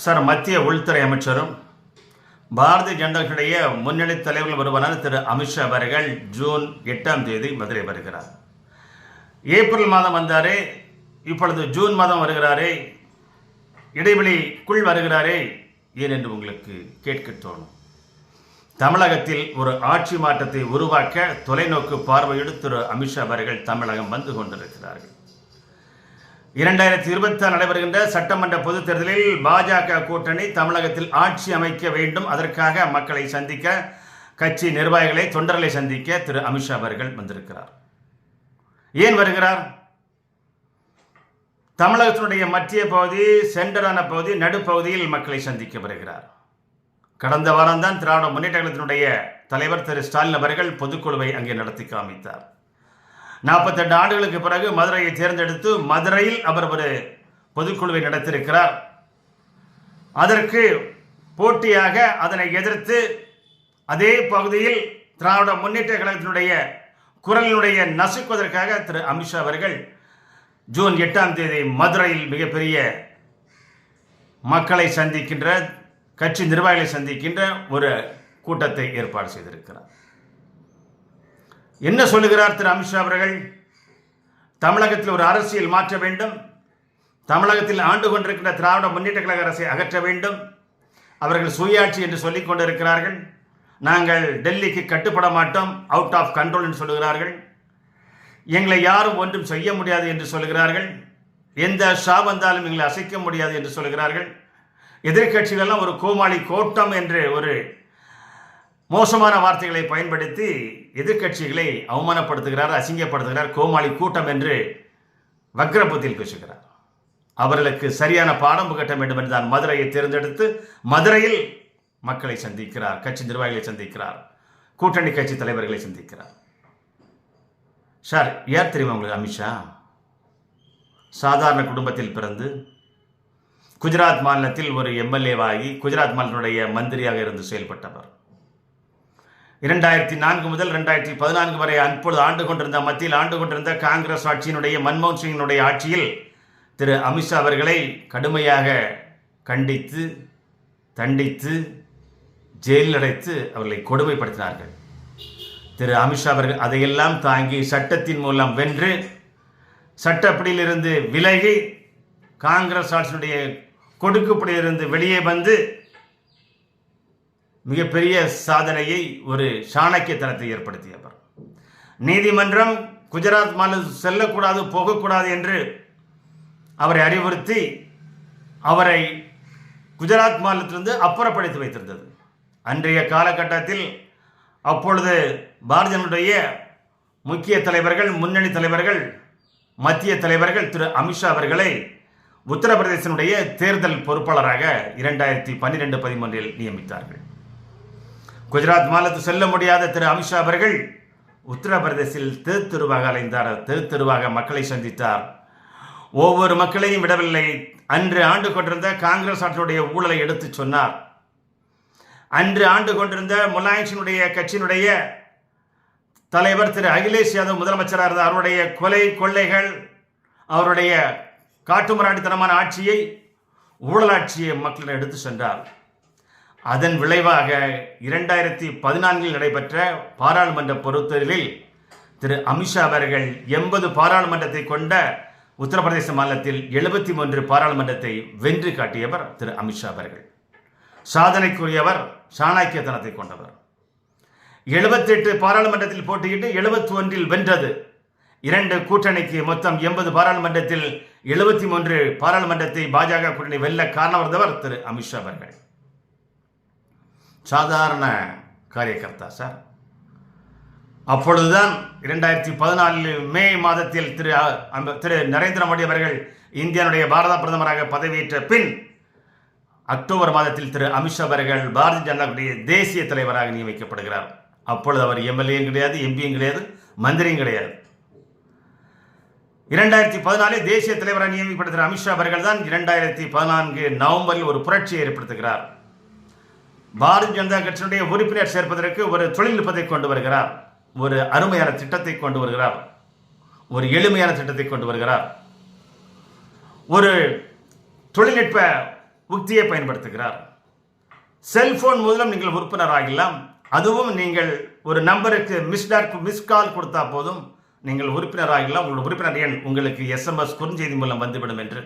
Sir, மத்திய உள்துறை அமைச்சரும் பாரதிய ஜனதா கட்சியுடைய முன்னணி தலைவர்கள் ஒருவரான திரு அமித்ஷா அவர்கள் ஜூன் 8ஆம் தேதி மதுரை வருகிறார். ஏப்ரல் மாதம் வந்தாரே, இப்பொழுது ஜூன் மாதம் வருகிறாரே, இடைவெளிக்குள் வருகிறாரே, ஏன் என்று உங்களுக்கு கேட்க தோணும். தமிழகத்தில் ஒரு ஆட்சி மாற்றத்தை உருவாக்க தொலைநோக்கு பார்வையோடு திரு அமித்ஷா அவர்கள் தமிழகம் வந்து கொண்டிருக்கிறார்கள். 2026 நடைபெறுகின்ற சட்டமன்ற பொதுத் தேர்தலில் பாஜக கூட்டணி தமிழகத்தில் ஆட்சி அமைக்க வேண்டும். அதற்காக மக்களை சந்திக்க, கட்சி நிர்வாகிகளை, தொண்டர்களை சந்திக்க திரு அமித்ஷா அவர்கள் வந்திருக்கிறார். ஏன் வருகிறார்? தமிழகத்தினுடைய மத்திய பகுதி, சென்டரான பகுதி, நடுப்பகுதியில் மக்களை சந்திக்க வருகிறார். கடந்த வாரம்தான் திராவிட முன்னேற்ற கழகத்தினுடைய தலைவர் திரு ஸ்டாலின் அவர்கள் பொதுக்குழுவை அங்கே நடத்தி காமித்தார். 48 ஆண்டுகளுக்கு பிறகு மதுரையை தேர்ந்தெடுத்து மதுரையில் அவர் ஒரு பொதுக்குழுவை நடத்தியிருக்கிறார். அதற்கு போட்டியாக அதனை எதிர்த்து அதே பகுதியில் திராவிட முன்னேற்ற கழகத்தினுடைய குரலினுடைய நசுக்குவதற்காக திரு அமித்ஷா அவர்கள் ஜூன் 8ஆம் தேதி மதுரையில் மிகப்பெரிய மக்களை சந்திக்கின்ற, கட்சி நிர்வாகிகளை சந்திக்கின்ற ஒரு கூட்டத்தை ஏற்பாடு செய்திருக்கிறார். என்ன சொல்லுகிறார் திரு அமித்ஷா அவர்கள்? தமிழகத்தில் ஒரு அரசியல் மாற்ற வேண்டும், தமிழகத்தில் ஆண்டு கொண்டிருக்கின்ற திராவிட முன்னேற்ற கழக அரசை அகற்ற வேண்டும். அவர்கள் சுயாட்சி என்று சொல்லிக் கொண்டிருக்கிறார்கள். நாங்கள் டெல்லிக்கு கட்டுப்பட மாட்டோம், அவுட் ஆஃப் கண்ட்ரோல் என்று சொல்லுகிறார்கள். எங்களை யாரும் ஒன்றும் செய்ய முடியாது என்று சொல்லுகிறார்கள். எந்த ஷா வந்தாலும் எங்களை அசைக்க முடியாது என்று சொல்லுகிறார்கள். எதிர்கட்சிகளெல்லாம் ஒரு கோமாளி கோட்டம் என்று ஒரு மோசமான வார்த்தைகளை பயன்படுத்தி எதிர்கட்சிகளை அவமானப்படுத்துகிறார், அசிங்கப்படுத்துகிறார். கோமாளி கூட்டம் என்று வக்ரபுத்தியில் பேசுகிறார். அவர்களுக்கு சரியான பாடம் புகட்ட வேண்டும் என்று தான் மதுரையை தேர்ந்தெடுத்து மதுரையில் மக்களை சந்திக்கிறார், கட்சி நிர்வாகிகளை சந்திக்கிறார், கூட்டணி கட்சி தலைவர்களை சந்திக்கிறார். சார், யார் தெரியுமா உங்களுக்கு அமித்ஷா? சாதாரண குடும்பத்தில் பிறந்து குஜராத் மாநிலத்தில் ஒரு எம்எல்ஏவாகி குஜராத் மாநிலத்தினுடைய மந்திரியாக இருந்து செயல்பட்டவர். 2004 முதல் 2014 வரை அப்பொழுது ஆண்டு கொண்டிருந்த, மத்தியில் ஆண்டு கொண்டிருந்த காங்கிரஸ் ஆட்சியினுடைய, மன்மோகன் சிங்கினுடைய ஆட்சியில் திரு அமித்ஷா அவர்களை கடுமையாக கண்டித்து, தண்டித்து, ஜெயிலில் அடைத்து அவர்களை கொடுமைப்படுத்தினார்கள். திரு அமித்ஷா அவர்கள் அதையெல்லாம் தாங்கி சட்டத்தின் மூலம் வென்று, சட்டப்படியிலிருந்து விலகி, காங்கிரஸ் ஆட்சியினுடைய கொடுக்குப்படியிலிருந்து வெளியே வந்து மிகப்பெரிய சாதனையை, ஒரு சாணக்கியத்தனத்தை ஏற்படுத்தியவர். நீதிமன்றம் குஜராத் மாநிலம் செல்லக்கூடாது, போகக்கூடாது என்று அவரை அறிவுறுத்தி அவரை குஜராத் மாநிலத்திலிருந்து அப்புறப்படுத்தி வைத்திருந்தது. அன்றைய காலகட்டத்தில் அப்பொழுது பாரதிய முக்கிய தலைவர்கள், முன்னணி தலைவர்கள், மத்திய தலைவர்கள் திரு அமித்ஷா அவர்களை உத்தரப்பிரதேசனுடைய தேர்தல் பொறுப்பாளராக 2012-13 நியமித்தார்கள். குஜராத் மாநிலத்தில் செல்ல முடியாத திரு அமித்ஷா அவர்கள் உத்தரப்பிரதேசில் தெரு தெருவாக அலைந்தார், தெரு தெருவாக மக்களை சந்தித்தார். ஒவ்வொரு மக்களையும் விடவில்லை. அன்று ஆண்டு கொண்டிருந்த காங்கிரஸ் ஆட்சியினுடைய ஊழலை எடுத்து சொன்னார். அன்று ஆண்டு கொண்டிருந்த முலாயம்சினுடைய கட்சியினுடைய தலைவர் திரு அகிலேஷ் யாதவ் முதலமைச்சராக இருந்தார். அவருடைய கொலை கொள்ளைகள், அவருடைய காட்டுமிராண்டித்தனமான ஆட்சியை, ஊழலாட்சியை மக்களிடம் எடுத்து சென்றார். அதன் விளைவாக 2014 நடைபெற்ற பாராளுமன்ற பொதுத்தேர்தலில் திரு அமித்ஷா அவர்கள் 80 பாராளுமன்றத்தை கொண்ட உத்தரப்பிரதேச மாநிலத்தில் 73 பாராளுமன்றத்தை வென்று காட்டியவர் திரு அமித்ஷா அவர்கள். சாதனைக்குரியவர், சாணக்கியத்தனத்தை கொண்டவர். 78 பாராளுமன்றத்தில் போட்டியிட்டு 71 வென்றது. 2 கூட்டணிக்கு மொத்தம் 80 பாராளுமன்றத்தில் 73 பாராளுமன்றத்தை பாஜக கூட்டணி வெல்ல காரணம் இருந்தவர் திரு அமித்ஷா அவர்கள். சாதாரண காரியகர்த்தா சார். அப்பொழுதுதான் 2014 மே மாதத்தில் திரு நரேந்திர மோடி அவர்கள் இந்தியாவுடைய பாரத பிரதமராக பதவியேற்ற பின் அக்டோபர் மாதத்தில் திரு அமித்ஷா அவர்கள் பாரதிய ஜனதா கட்சியுடைய தேசிய தலைவராக நியமிக்கப்படுகிறார். அப்பொழுது அவர் எம்எல்ஏயும் கிடையாது, எம்பியும் கிடையாது, மந்திரியும் கிடையாது. 2014 தேசிய தலைவராக நியமிக்கப்படுகிற அமித்ஷா அவர்கள் தான் 2014 நவம்பரில் ஒரு புரட்சியை ஏற்படுத்துகிறார். பாரதிய ஜனதா கட்சியினுடைய உறுப்பினர் சேர்ப்பதற்கு ஒரு தொழில்நுட்பத்தை கொண்டு வருகிறார், ஒரு அருமையான திட்டத்தை கொண்டு வருகிறார், ஒரு எளிமையான திட்டத்தை கொண்டு வருகிறார். ஒரு தொழில்நுட்ப உக்தியை பயன்படுத்துகிறார். செல்போன் மூலம் நீங்கள் உறுப்பினர் ஆகலாம். அதுவும் நீங்கள் ஒரு நம்பருக்கு மிஸ் கால் கொடுத்தா போதும் நீங்கள் உறுப்பினர் ஆகலாம். உங்கள் உறுப்பினர் எண் உங்களுக்கு SMS குறுஞ்செய்தி மூலம் வந்துவிடும் என்று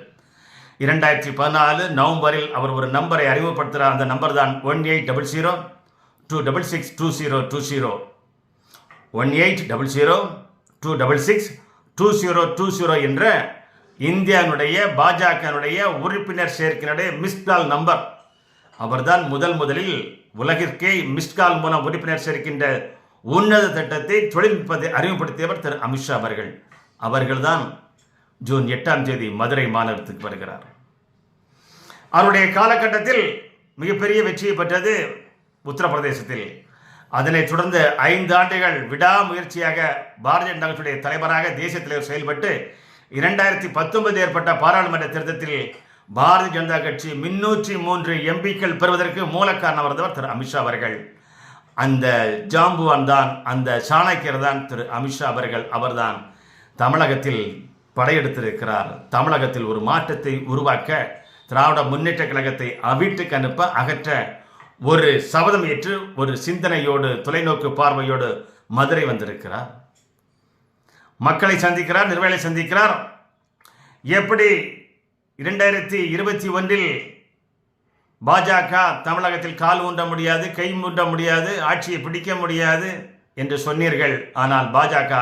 2014 நவம்பரில் அவர் ஒரு நம்பரை அறிமுகப்படுத்துகிறார். அந்த நம்பர் தான் 1800-266-2020 1800-266-2020 என்ற இந்தியாவுடைய பாஜகனுடைய உறுப்பினர் சேர்க்கையினுடைய மிஸ்கால் நம்பர். அவர்தான் முதலில் உலகிற்கே மிஸ்கால் மூலம் உறுப்பினர் சேர்க்கின்ற உன்னத திட்டத்தை தொழில்நுட்பத்தை அறிமுகப்படுத்தியவர் திரு அமித்ஷா அவர்கள்தான் ஜூன் 8ஆம் தேதி மதுரை மாநகரத்துக்கு வருகிறார். அவருடைய காலகட்டத்தில் மிகப்பெரிய வெற்றியை பெற்றது உத்தரப்பிரதேசத்தில். அதனைத் தொடர்ந்து 5 ஆண்டுகள் விடாமுயற்சியாக பாரதிய ஜனதா கட்சியுடைய தலைவராக தேசிய தலைவர் செயல்பட்டு 2019 ஏற்பட்ட பாராளுமன்ற தேர்தலில் பாரதிய ஜனதா கட்சி 303 MPக்கள் பெறுவதற்கு மூல காரணம் இருந்தவர் திரு அமித்ஷா அவர்கள். அந்த ஜாம்புவான் தான், அந்த சாணக்கியர் தான் திரு அமித்ஷா அவர்தான் தமிழகத்தில் படையெடுத்திருக்கிறார். தமிழகத்தில் ஒரு மாற்றத்தை உருவாக்க, திராவிட முன்னேற்ற கழகத்தை அவிட்டுக்கு அகற்ற ஒரு சபதம் ஏற்று ஒரு சிந்தனையோடு தொலைநோக்கு பார்வையோடு மதுரை வந்திருக்கிறார். மக்களை சந்திக்கிறார், நிர்வாகிகளை சந்திக்கிறார். எப்படி 2021 பாஜக தமிழகத்தில் கால் ஊன்ற முடியாது, கை ஊன்ற முடியாது, ஆட்சியை பிடிக்க முடியாது என்று சொன்னீர்கள். ஆனால் பாஜக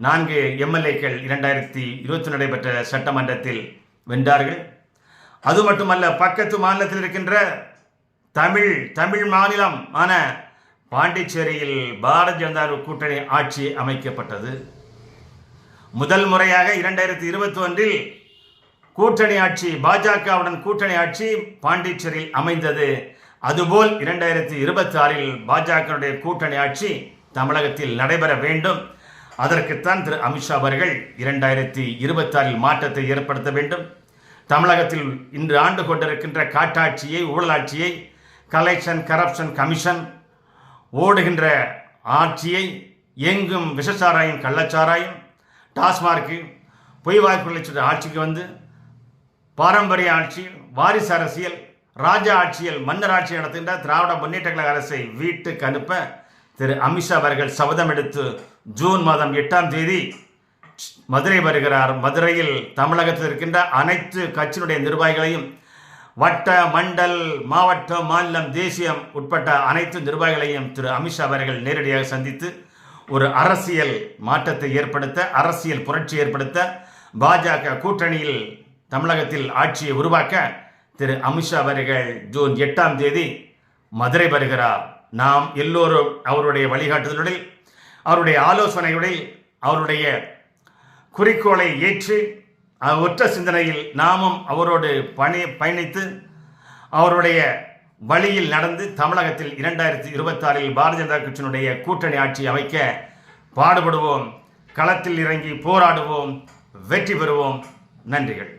4 MLAக்கள் 2020 நடைபெற்ற சட்டமன்றத்தில் வென்றார்கள். அது மட்டுமல்ல, பக்கத்து மாநிலத்தில் இருக்கின்ற தமிழ் மாநிலம் ஆன பாண்டிச்சேரியில் பாரதிய ஜனதா கூட்டணி ஆட்சி அமைக்கப்பட்டது. முதல் முறையாக 2021 கூட்டணி ஆட்சி, பாஜகவுடன் கூட்டணி ஆட்சி பாண்டிச்சேரியில் அமைந்தது. அதுபோல் 2026 பாஜகவுடைய கூட்டணி ஆட்சி தமிழகத்தில் நடைபெற வேண்டும். அதற்குத்தான் திரு அமித்ஷா அவர்கள் 2026 மாற்றத்தை ஏற்படுத்த வேண்டும். தமிழகத்தில் இன்று ஆண்டு கொண்டிருக்கின்ற காட்டாட்சியை, ஊழலாட்சியை, கரப்ஷன் கமிஷன் ஓடுகின்ற ஆட்சியை, எங்கும் விஷச்சாராயம், கள்ளச்சாராயம், டாஸ்மார்க்கு, பொய் வாக்குறுதி ஆட்சிக்கு வந்து பாரம்பரிய ஆட்சி, வாரிசு அரசியல், ராஜா ஆட்சியல், மன்னர் ஆட்சி நடத்துகின்ற திராவிட முன்னேற்ற கழக அரசை வீட்டுக்கு அனுப்ப திரு அமித்ஷா அவர்கள் சபதம் எடுத்து ஜூன் மாதம் 8ஆம் தேதி மதுரை வருகிறார். மதுரையில் தமிழகத்தில் இருக்கின்ற அனைத்து கட்சியினுடைய நிர்வாகிகளையும், வட்ட, மண்டல், மாவட்டம், மாநிலம், தேசியம் உட்பட்ட அனைத்து நிர்வாகிகளையும் திரு அமித்ஷா அவர்கள் நேரடியாக சந்தித்து ஒரு அரசியல் மாற்றத்தை ஏற்படுத்த, அரசியல் புரட்சி ஏற்படுத்த, பாஜக கூட்டணியில் தமிழகத்தில் ஆட்சியை உருவாக்க திரு அமித்ஷா அவர்கள் ஜூன் 8ஆம் தேதி மதுரை வருகிறார். நாம் எல்லோரும் அவருடைய வழிகாட்டுதலுடன், அவருடைய ஆலோசனையுடன், அவருடைய குறிக்கோளை ஏற்று ஒற்ற சிந்தனையில் நாமும் அவரோடு பயணித்து அவருடைய வழியில் நடந்து தமிழகத்தில் 2026 பாரதிய ஜனதா கட்சியினுடைய கூட்டணி ஆட்சி அமைக்க பாடுபடுவோம். களத்தில் இறங்கி போராடுவோம், வெற்றி பெறுவோம். நன்றிகள்.